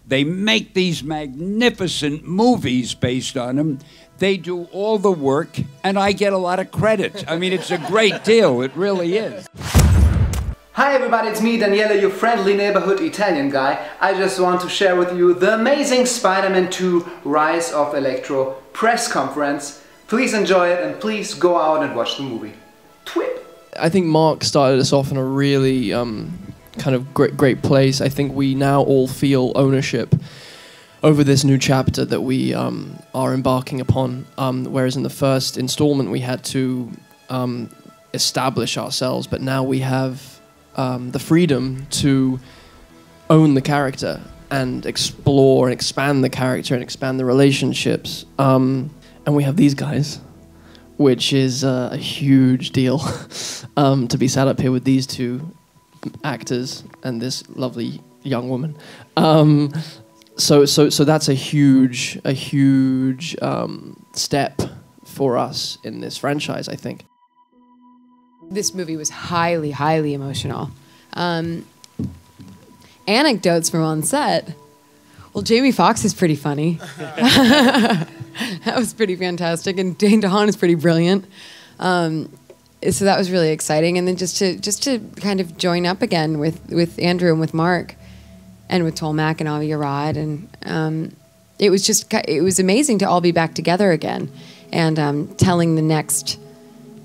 They make these magnificent movies based on them. They do all the work, and I get a lot of credit. I mean, it's a great deal. It really is. Hi everybody, it's me, Daniele, your friendly neighborhood Italian guy. I just want to share with you the amazing Spider-Man 2 Rise of Electro press conference. Please enjoy it and please go out and watch the movie. Twip! I think Mark started us off in a really kind of great place. I think we now all feel ownership over this new chapter that we are embarking upon, whereas in the first installment we had to establish ourselves, but now we have the freedom to own the character and explore and expand the character and expand the relationships. And we have these guys, which is a huge deal to be sat up here with these two actors and this lovely young woman. So that's a huge step for us in this franchise, I think. This movie was highly, highly emotional. Anecdotes from on set. Well, Jamie Foxx is pretty funny. That was pretty fantastic, and Dane DeHaan is pretty brilliant. So that was really exciting, and then just to kind of join up again with Andrew and with Mark, and with Tolmac and Avi Arad, and it was amazing to all be back together again, and telling the next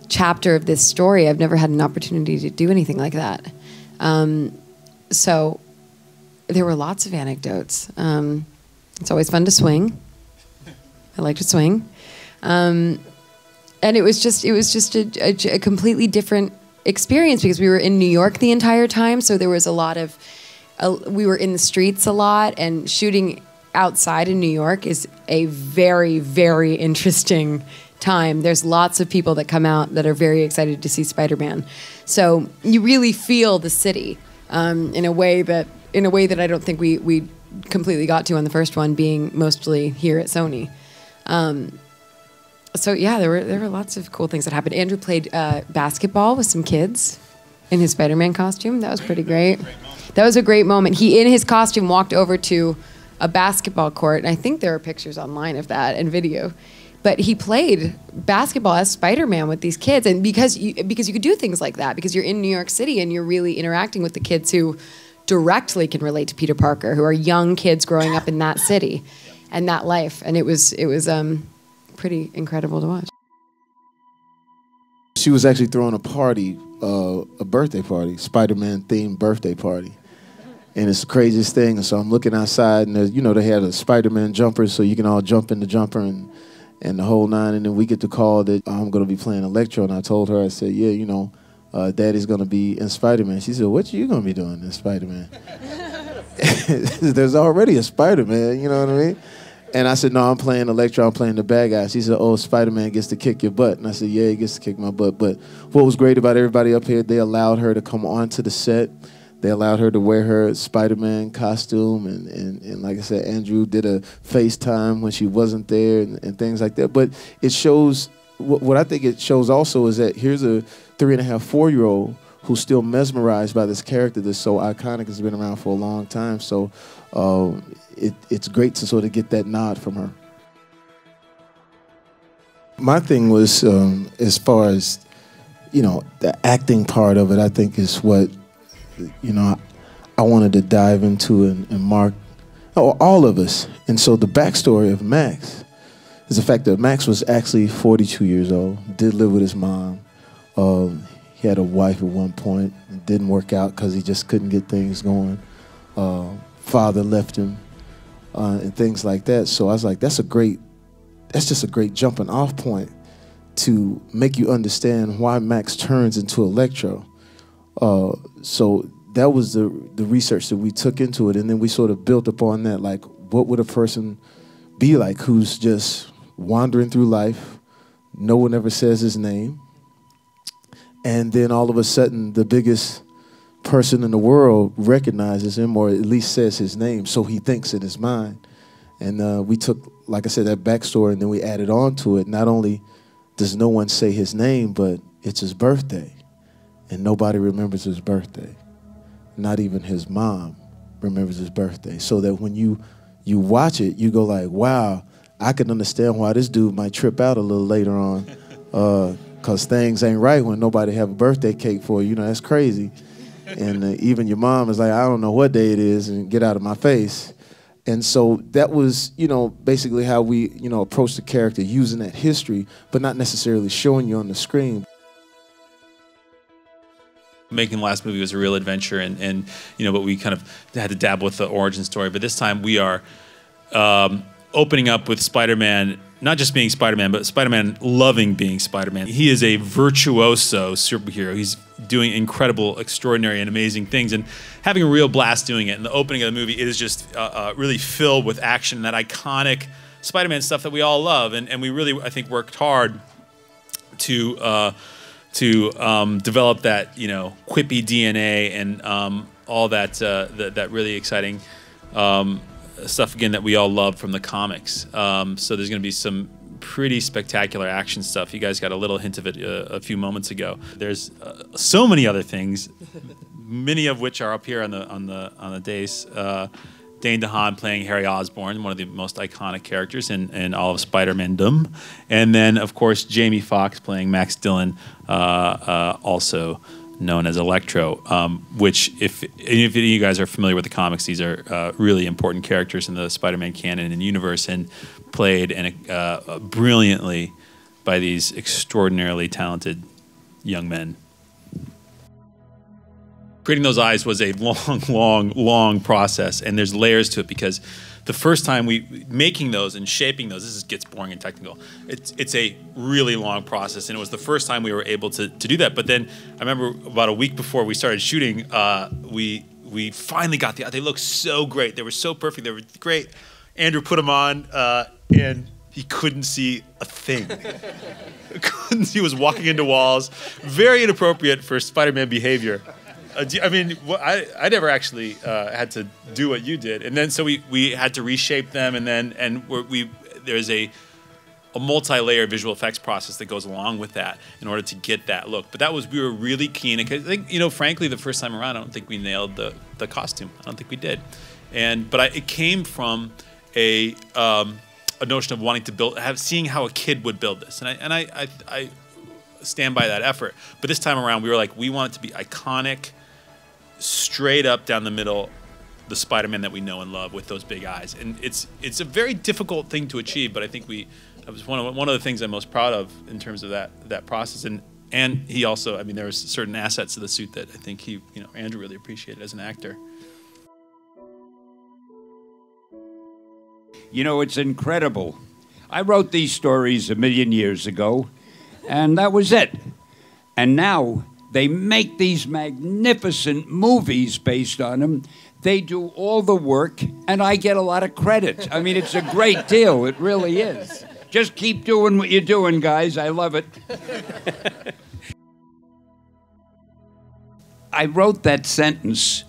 chapter of this story. I've never had an opportunity to do anything like that. So there were lots of anecdotes. It's always fun to swing. I like to swing. And it was just a completely different experience because we were in New York the entire time. So there was a lot of, we were in the streets a lot, and shooting outside in New York is a very, very interesting time. There's lots of people that come out that are very excited to see Spider-Man. So you really feel the city in a way that I don't think we completely got to on the first one, being mostly here at Sony. So yeah, there were lots of cool things that happened. Andrew played basketball with some kids in his Spider-Man costume. That was pretty great. That was a great moment. He, in his costume, walked over to a basketball court, and I think there are pictures online of that and video. But he played basketball as Spider-Man with these kids, and because you could do things like that, because you're in New York City and you're really interacting with the kids who directly can relate to Peter Parker, who are young kids growing up in that city and that life, and it was pretty incredible to watch. She was actually throwing a party, a birthday party, Spider-Man themed birthday party. And it's the craziest thing. And so I'm looking outside, and they had a Spider-Man jumper, so you can all jump in the jumper and the whole nine. And then we get the call that I'm going to be playing Electro. And I told her, I said, yeah, Daddy's going to be in Spider-Man. She said, what you going to be doing in Spider-Man? There's already a Spider-Man, you know what I mean? And I said, no, I'm playing Electro, I'm playing the bad guy. She said, oh, Spider-Man gets to kick your butt. And I said, yeah, he gets to kick my butt. But what was great about everybody up here, they allowed her to come onto the set. They allowed her to wear her Spider-Man costume. And like I said, Andrew did a FaceTime when she wasn't there and things like that. But it shows, what I think it shows also is that here's a 3.5, 4-year-old who's still mesmerized by this character that's so iconic, has been around for a long time. So it's great to sort of get that nod from her. My thing was, as far as, the acting part of it, I think is what, I wanted to dive into and Mark, all of us. And so the backstory of Max is the fact that Max was actually 42 years old, did live with his mom. He had a wife at one point. It didn't work out because he just couldn't get things going. Father left him and things like that. So I was like, that's just a great jumping off point to make you understand why Max turns into Electro. So that was the research that we took into it, and then we sort of built upon that, like, what would a person be like who's just wandering through life, no one ever says his name, and then all of a sudden the biggest person in the world recognizes him, or at least says his name, so he thinks in his mind. And we took, like I said, that backstory, and then we added on to it. Not only does no one say his name, but it's his birthday. And nobody remembers his birthday. Not even his mom remembers his birthday, so that when you watch it, you go like, wow, I can understand why this dude might trip out a little later on, because things ain't right when nobody have a birthday cake for you. You know, that's crazy. And even your mom is like, I don't know what day it is, and get out of my face. And so that was, you know, basically how we, you know, approached the character, using that history, but not necessarily showing you on the screen. Making the last movie was a real adventure, and you know, but we kind of had to dabble with the origin story. But this time we are opening up with Spider-Man, not just being Spider-Man, but Spider-Man loving being Spider-Man. He is a virtuoso superhero. He's doing incredible, extraordinary, and amazing things, and having a real blast doing it. And the opening of the movie, it is just really filled with action, that iconic Spider-Man stuff that we all love. And we really, I think, worked hard to develop that, you know, quippy DNA and all that that really exciting stuff, again, that we all love from the comics. So there's going to be some pretty spectacular action stuff. You guys got a little hint of it a few moments ago. There's so many other things, many of which are up here on the dais. Dane DeHaan playing Harry Osborn, one of the most iconic characters in all of Spider-Man-dom. And then, of course, Jamie Foxx playing Max Dillon, also known as Electro, which, if any of you guys are familiar with the comics, these are really important characters in the Spider-Man canon and universe, and played brilliantly by these extraordinarily talented young men. Creating those eyes was a long process, and there's layers to it, because the first time making those and shaping those, this gets boring and technical. It's a really long process, and it was the first time we were able to do that. But then I remember about a week before we started shooting, we finally got they looked so great. They were so perfect. They were great. Andrew put them on, and he couldn't see a thing. He was walking into walls. Very inappropriate for Spider-Man behavior. I mean, I never actually had to do what you did, and then so we had to reshape them, and there's a multi-layer visual effects process that goes along with that in order to get that look. But we were really keen. I think, you know, frankly, the first time around, I don't think we nailed the costume. I don't think we did, but it came from a notion of wanting to seeing how a kid would build this, and I stand by that effort. But this time around, we were like, we want it to be iconic, straight up down the middle, the Spider-Man that we know and love with those big eyes. And it's a very difficult thing to achieve, but I think that was one of the things I'm most proud of in terms of that process. And he also, I mean, there was certain assets to the suit that I think Andrew really appreciated as an actor. You know, it's incredible. I wrote these stories 1,000,000 years ago, and that was it. And now they make these magnificent movies based on them. They do all the work, and I get a lot of credit. I mean, it's a great deal. It really is. Just keep doing what you're doing, guys. I love it. I wrote that sentence,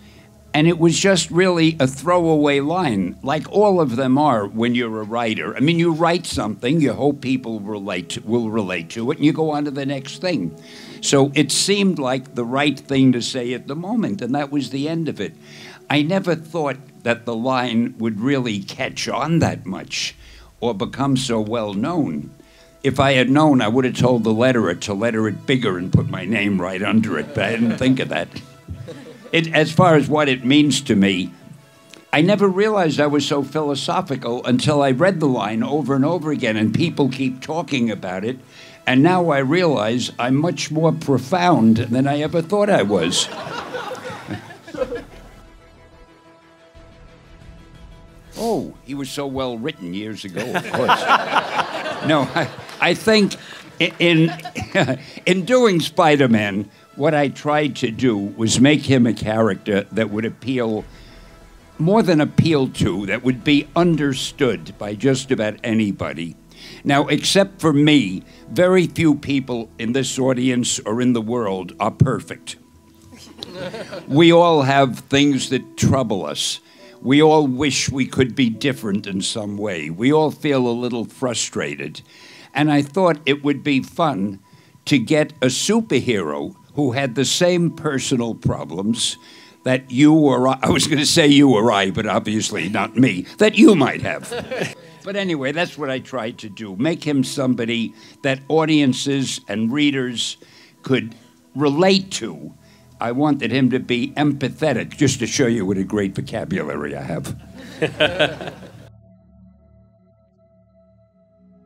and it was just really a throwaway line, like all of them are when you're a writer. I mean, you write something, you hope people will relate to it, and you go on to the next thing. So it seemed like the right thing to say at the moment, and that was the end of it. I never thought that the line would really catch on that much or become so well known. If I had known, I would have told the letterer to letter it bigger and put my name right under it, but I didn't think of that. As far as what it means to me, I never realized I was so philosophical until I read the line over and over again, and people keep talking about it. And now I realize I'm much more profound than I ever thought I was. Oh, he was so well written years ago, of course. No, I think in doing Spider-Man, what I tried to do was make him a character that would appeal, more than appeal to, that would be understood by just about anybody. Now, except for me, very few people in this audience or in the world are perfect. We all have things that trouble us. We all wish we could be different in some way. We all feel a little frustrated. And I thought it would be fun to get a superhero who had the same personal problems that you or I was going to say you or I, but obviously not me, that you might have. But anyway, that's what I tried to do. Make him somebody that audiences and readers could relate to. I wanted him to be empathetic, just to show you what a great vocabulary I have.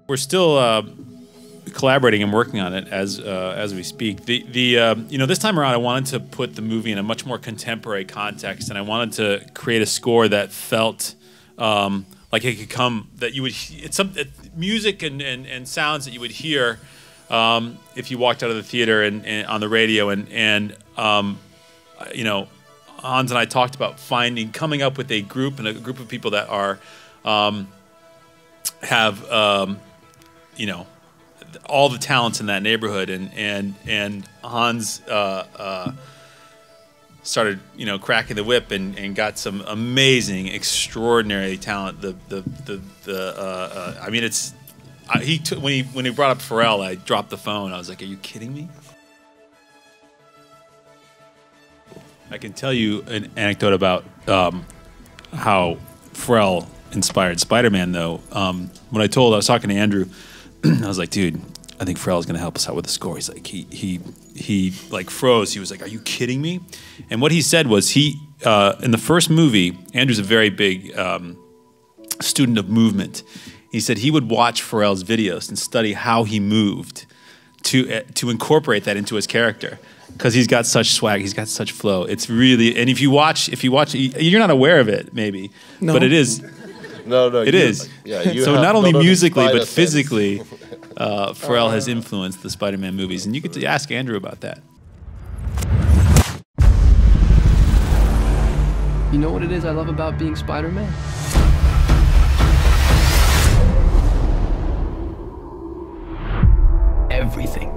We're still collaborating and working on it as we speak. You know, this time around, I wanted to put the movie in a much more contemporary context, and I wanted to create a score that felt like it could come, that you would, it's some music and sounds that you would hear if you walked out of the theater and on the radio, and you know, Hans and I talked about coming up with a group of people that are have you know, all the talents in that neighborhood, and Hans started, you know, cracking the whip and got some amazing, extraordinary talent. I mean, it's when he brought up Pharrell, I dropped the phone. I was like, "Are you kidding me?" I can tell you an anecdote about how Pharrell inspired Spider-Man, though. When I was talking to Andrew, I was like, "Dude, I think Pharrell's going to help us out with the score." He's like, he like froze. He was like, "Are you kidding me?" And what he said was, in the first movie, Andrew's a very big student of movement. He said he would watch Pharrell's videos and study how he moved to incorporate that into his character, because he's got such swag, he's got such flow. It's really, and if you watch, you're not aware of it, maybe, no. But it is. No, it is. Yeah, so not only musically, but physically, Pharrell has influenced the Spider-Man movies, and you could ask Andrew about that. You know what it is I love about being Spider-Man? Everything.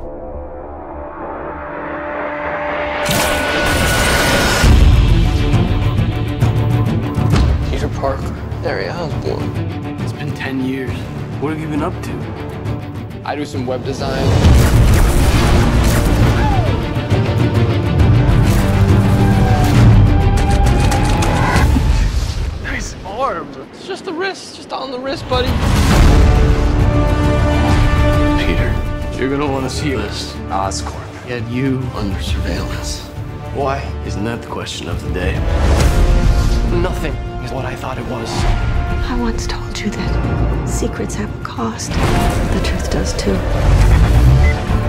Peter Parker, Harry Osborn. It's been 10 years. What have you been up to? I do some web design. Nice arm. It's just the wrist, just on the wrist, buddy. Peter, you're gonna want to see this. Oscorp had you under surveillance. Why? Isn't that the question of the day? Nothing is what I thought it was. I once told you that secrets have a cost. The truth does too.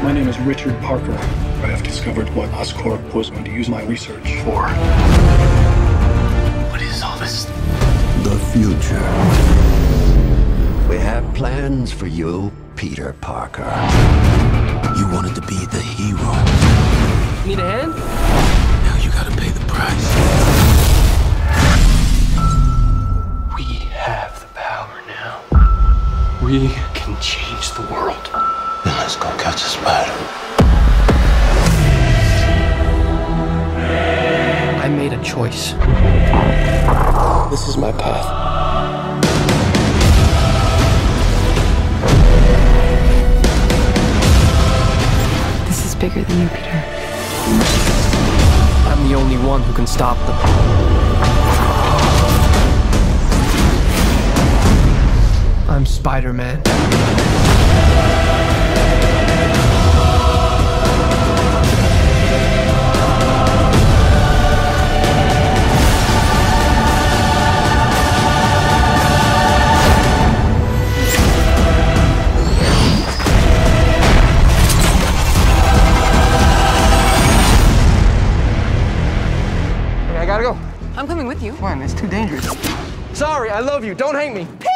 My name is Richard Parker. I have discovered what Oscorp was going to use my research for. What is all this? The future. We have plans for you, Peter Parker. You wanted to be the hero. Need a hand? Now you gotta pay the price. We have the power now. We can change the world. Then let's go catch a spider. I made a choice. This is my path. This is bigger than you, Peter. I'm the only one who can stop them. I'm Spider-Man. I gotta go. I'm coming with you. Come on, it's too dangerous. Sorry, I love you. Don't hate me. Peter!